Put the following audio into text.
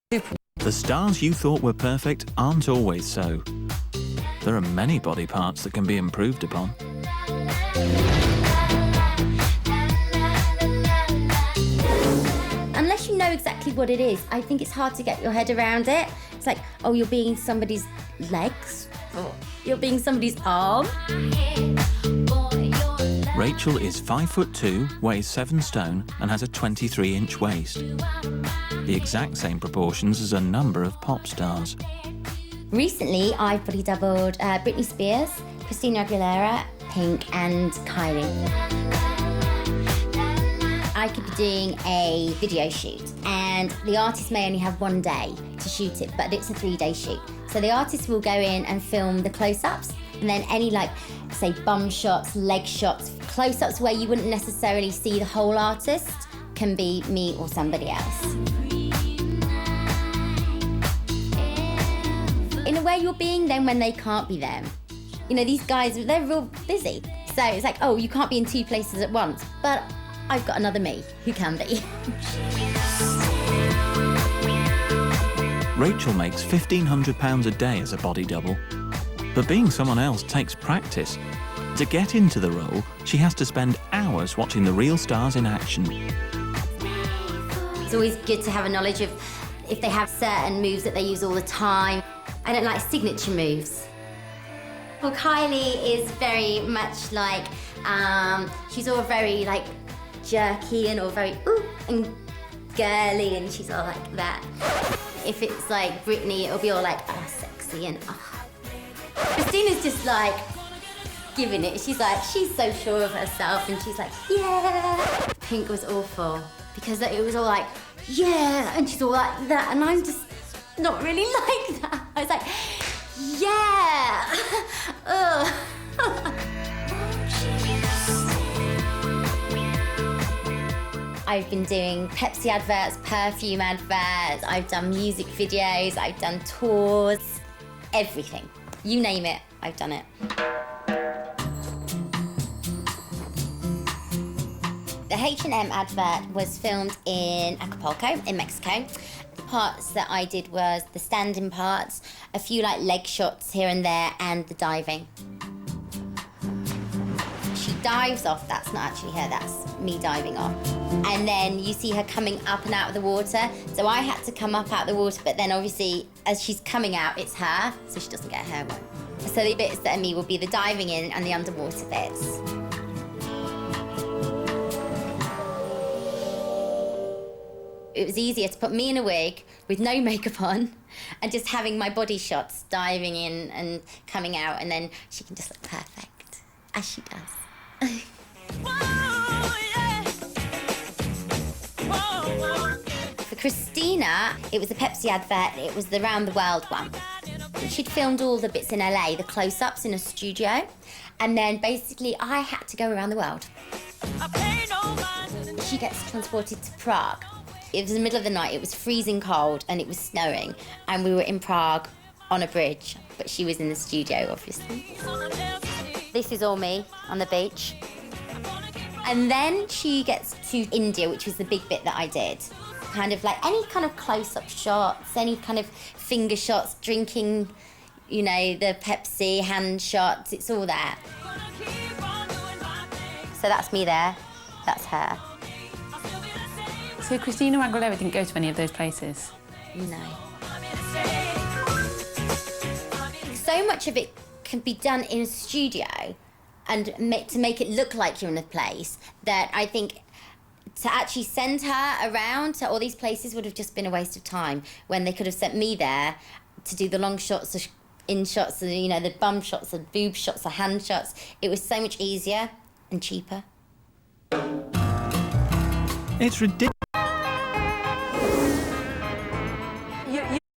The stars you thought were perfect aren't always so. There are many body parts that can be improved upon. Unless you know exactly what it is, I think it's hard to get your head around it. It's like, oh, you're being somebody's legs, or you're being somebody's arm. Rachel is 5'2", weighs 7 stone and has a 23-inch waist. The exact same proportions as a number of pop stars. Recently, I've body doubled Britney Spears, Christina Aguilera, Pink and Kylie. I could be doing a video shoot and the artist may only have 1 day to shoot it, but it's a 3-day shoot. So the artist will go in and film the close-ups and then any say bum shots, leg shots, close-ups where you wouldn't necessarily see the whole artist can be me or somebody else. In a way, you're being them when they can't be them. You know, these guys, they're real busy. So it's like, oh, you can't be in 2 places at once. But I've got another me who can be. Rachel makes £1,500 a day as a body double. But being someone else takes practice. To get into the role, she has to spend hours watching the real stars in action. It's always good to have a knowledge of if they have certain moves that they use all the time. I don't like signature moves. Well, Kylie is very much like, she's all very like jerky and all very ooh and girly and she's all like that. If it's like Britney, it'll be all like, oh, sexy and oh. Christina's just like giving it. She's like, she's so sure of herself and she's like, yeah. Pink was awful because it was all like, yeah, and she's all like that and I'm just not really like that. I was like, yeah. Ugh. I've been doing Pepsi adverts, perfume adverts, I've done music videos, I've done tours, everything. You name it, I've done it. The H&M advert was filmed in Acapulco, in Mexico. The parts that I did was the standing parts, a few like leg shots here and there, and the diving. She dives off, that's not actually her, that's me diving off. And then you see her coming up and out of the water. So I had to come up out of the water, but then obviously as she's coming out, it's her, so she doesn't get her wet. So the bits that are me will be the diving in and the underwater bits. It was easier to put me in a wig with no makeup on and just having my body shots diving in and coming out, and then she can just look perfect, as she does. For Christina, it was a Pepsi advert, it was the Round the World one. She'd filmed all the bits in LA, the close-ups in a studio, and then basically I had to go around the world. She gets transported to Prague. It was the middle of the night, it was freezing cold and it was snowing, and we were in Prague on a bridge, but she was in the studio, obviously. This is all me on the beach. And then she gets to India, which was the big bit that I did. Kind of like any kind of close-up shots, any kind of finger shots, drinking, you know, the Pepsi hand shots, it's all there. So that's me there, that's her. So Christina Aguilera didn't go to any of those places? No. So much of it can be done in a studio and to make it look like you're in a place that I think to actually send her around to all these places would have just been a waste of time when they could have sent me there to do the long shots, the in shots, the, you know, the bum shots, the boob shots, the hand shots. It was so much easier and cheaper. It's ridiculous.